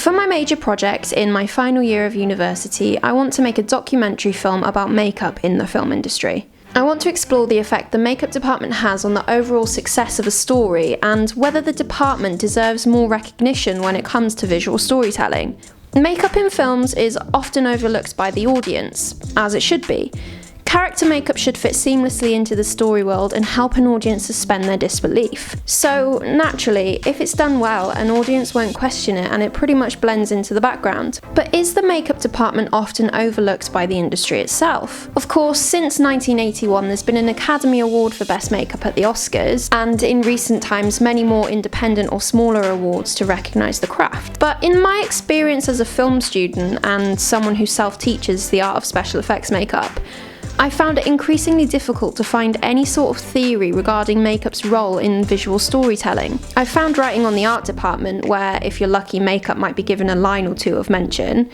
For my major project in my final year of university, I want to make a documentary film about makeup in the film industry. I want to explore the effect the makeup department has on the overall success of a story and whether the department deserves more recognition when it comes to visual storytelling. Makeup in films is often overlooked by the audience, as it should be. Character makeup should fit seamlessly into the story world and help an audience suspend their disbelief. So, naturally, if it's done well, an audience won't question it and it pretty much blends into the background. But is the makeup department often overlooked by the industry itself? Of course, since 1981 there's been an Academy Award for Best Makeup at the Oscars, and in recent times many more independent or smaller awards to recognise the craft. But in my experience as a film student and someone who self-teaches the art of special effects makeup, I found it increasingly difficult to find any sort of theory regarding makeup's role in visual storytelling. I found writing on the art department, where if you're lucky makeup might be given a line or two of mention,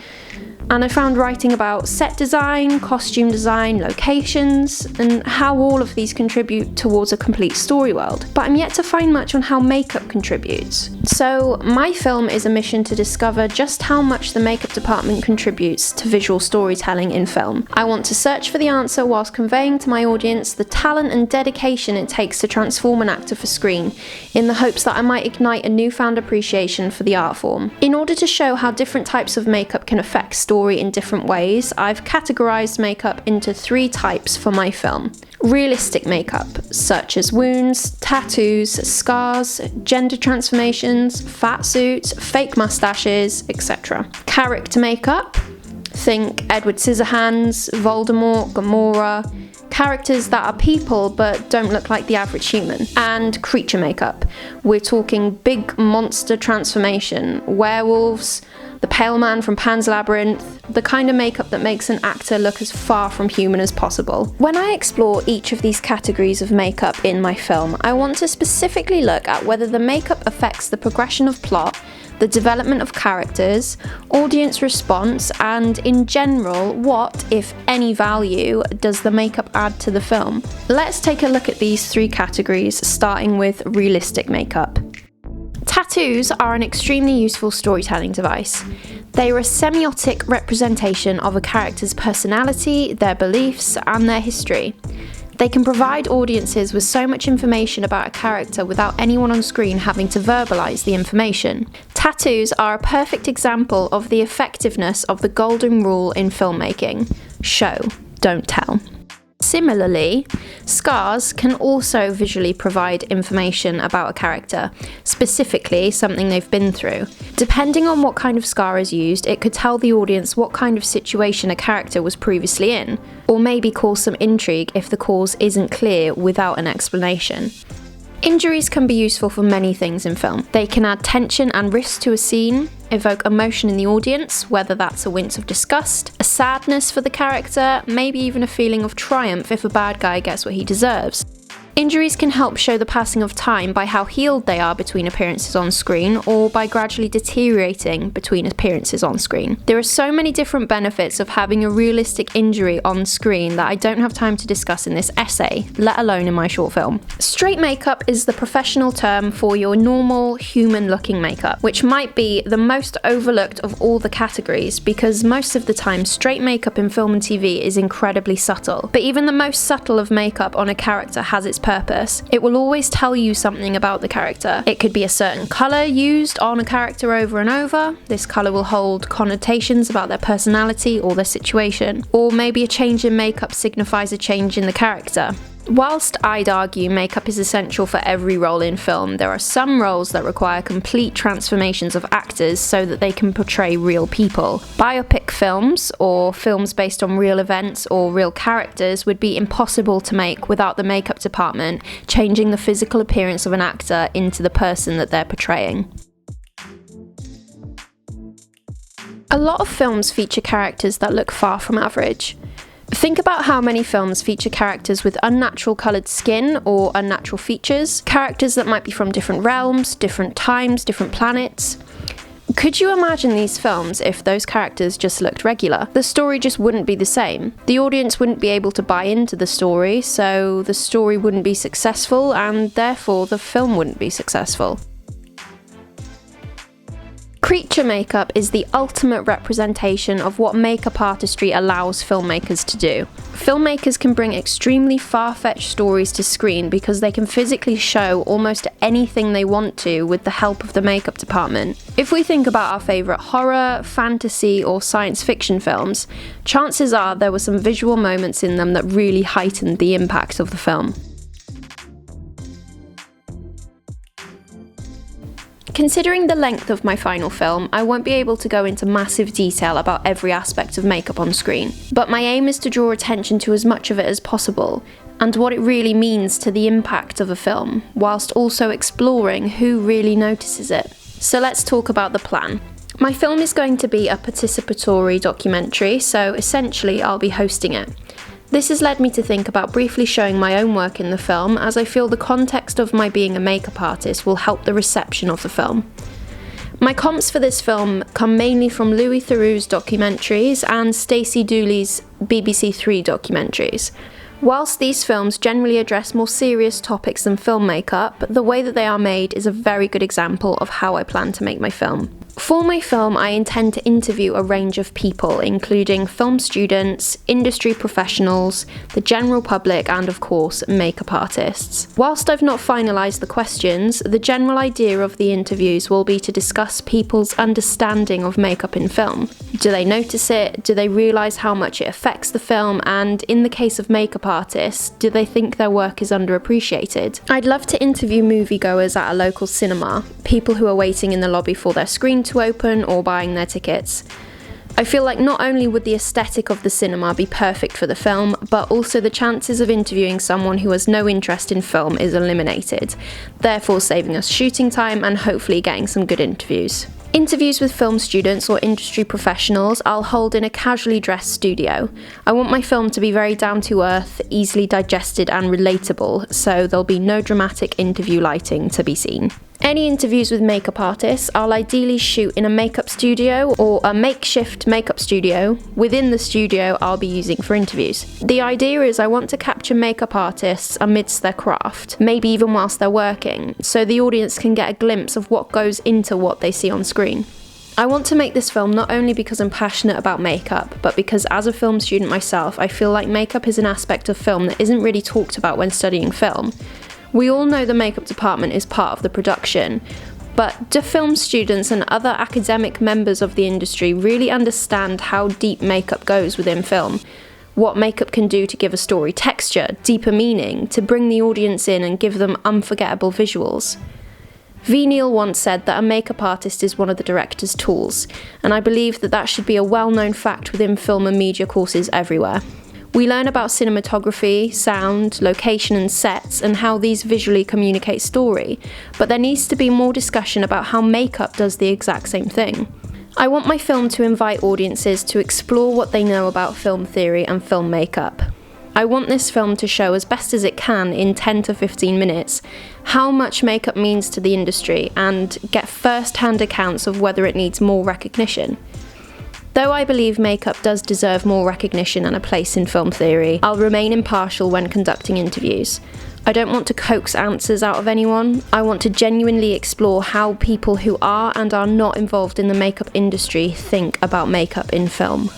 and I found writing about set design, costume design, locations, and how all of these contribute towards a complete story world. But I'm yet to find much on how makeup contributes. So my film is a mission to discover just how much the makeup department contributes to visual storytelling in film. I want to search for the answer whilst conveying to my audience the talent and dedication it takes to transform an actor for screen, in the hopes that I might ignite a newfound appreciation for the art form. In order to show how different types of makeup can affect story in different ways, I've categorised makeup into 3 types for my film. Realistic makeup, such as wounds, tattoos, scars, gender transformations, fat suits, fake mustaches, etc. Character makeup, think Edward Scissorhands, Voldemort, Gamora, characters that are people but don't look like the average human. And creature makeup, we're talking big monster transformation, werewolves, the pale man from Pan's Labyrinth, the kind of makeup that makes an actor look as far from human as possible. When I explore each of these categories of makeup in my film, I want to specifically look at whether the makeup affects the progression of plot, the development of characters, audience response, and in general, what, if any value, does the makeup add to the film? Let's take a look at these 3 categories, starting with realistic makeup. Tattoos are an extremely useful storytelling device. They are a semiotic representation of a character's personality, their beliefs, and their history. They can provide audiences with so much information about a character without anyone on screen having to verbalise the information. Tattoos are a perfect example of the effectiveness of the golden rule in filmmaking: show, don't tell. Similarly, scars can also visually provide information about a character, specifically something they've been through. Depending on what kind of scar is used, it could tell the audience what kind of situation a character was previously in, or maybe cause some intrigue if the cause isn't clear without an explanation. Injuries can be useful for many things in film. They can add tension and risk to a scene, evoke emotion in the audience, whether that's a wince of disgust, a sadness for the character, maybe even a feeling of triumph if a bad guy gets what he deserves. Injuries can help show the passing of time by how healed they are between appearances on screen, or by gradually deteriorating between appearances on screen. There are so many different benefits of having a realistic injury on screen that I don't have time to discuss in this essay, let alone in my short film. Straight makeup is the professional term for your normal, human-looking makeup, which might be the most overlooked of all the categories, because most of the time straight makeup in film and TV is incredibly subtle. But even the most subtle of makeup on a character has its purpose. It will always tell you something about the character. It could be a certain colour used on a character over and over. This colour will hold connotations about their personality or their situation. Or maybe a change in makeup signifies a change in the character. Whilst I'd argue makeup is essential for every role in film, there are some roles that require complete transformations of actors so that they can portray real people. Biopic films, or films based on real events or real characters, would be impossible to make without the makeup department changing the physical appearance of an actor into the person that they're portraying. A lot of films feature characters that look far from average. Think about how many films feature characters with unnatural coloured skin or unnatural features, characters that might be from different realms, different times, different planets. Could you imagine these films if those characters just looked regular? The story just wouldn't be the same. The audience wouldn't be able to buy into the story, so the story wouldn't be successful, and therefore the film wouldn't be successful. Creature makeup is the ultimate representation of what makeup artistry allows filmmakers to do. Filmmakers can bring extremely far-fetched stories to screen because they can physically show almost anything they want to with the help of the makeup department. If we think about our favourite horror, fantasy or science fiction films, chances are there were some visual moments in them that really heightened the impact of the film. Considering the length of my final film, I won't be able to go into massive detail about every aspect of makeup on screen, but my aim is to draw attention to as much of it as possible, and what it really means to the impact of a film, whilst also exploring who really notices it. So let's talk about the plan. My film is going to be a participatory documentary, so essentially I'll be hosting it. This has led me to think about briefly showing my own work in the film, as I feel the context of my being a makeup artist will help the reception of the film. My comps for this film come mainly from Louis Theroux's documentaries and Stacey Dooley's BBC Three documentaries. Whilst these films generally address more serious topics than film makeup, the way that they are made is a very good example of how I plan to make my film. For my film, I intend to interview a range of people, including film students, industry professionals, the general public, and of course, makeup artists. Whilst I've not finalised the questions, the general idea of the interviews will be to discuss people's understanding of makeup in film. Do they notice it? Do they realise how much it affects the film? And in the case of makeup artists, do they think their work is underappreciated? I'd love to interview moviegoers at a local cinema, people who are waiting in the lobby for their screen to open or buying their tickets. I feel like not only would the aesthetic of the cinema be perfect for the film, but also the chances of interviewing someone who has no interest in film is eliminated, therefore saving us shooting time and hopefully getting some good interviews. Interviews with film students or industry professionals I'll hold in a casually dressed studio. I want my film to be very down to earth, easily digested and relatable, so there'll be no dramatic interview lighting to be seen. Any interviews with makeup artists I'll ideally shoot in a makeup studio or a makeshift makeup studio within the studio I'll be using for interviews. The idea is I want to capture makeup artists amidst their craft, maybe even whilst they're working, so the audience can get a glimpse of what goes into what they see on screen. I want to make this film not only because I'm passionate about makeup, but because as a film student myself, I feel like makeup is an aspect of film that isn't really talked about when studying film. We all know the makeup department is part of the production, but do film students and other academic members of the industry really understand how deep makeup goes within film? What makeup can do to give a story texture, deeper meaning, to bring the audience in and give them unforgettable visuals? V. Neil once said that a makeup artist is one of the director's tools, and I believe that that should be a well-known fact within film and media courses everywhere. We learn about cinematography, sound, location and sets and how these visually communicate story, but there needs to be more discussion about how makeup does the exact same thing. I want my film to invite audiences to explore what they know about film theory and film makeup. I want this film to show as best as it can in 10 to 15 minutes how much makeup means to the industry and get first-hand accounts of whether it needs more recognition. Though I believe makeup does deserve more recognition and a place in film theory, I'll remain impartial when conducting interviews. I don't want to coax answers out of anyone. I want to genuinely explore how people who are and are not involved in the makeup industry think about makeup in film.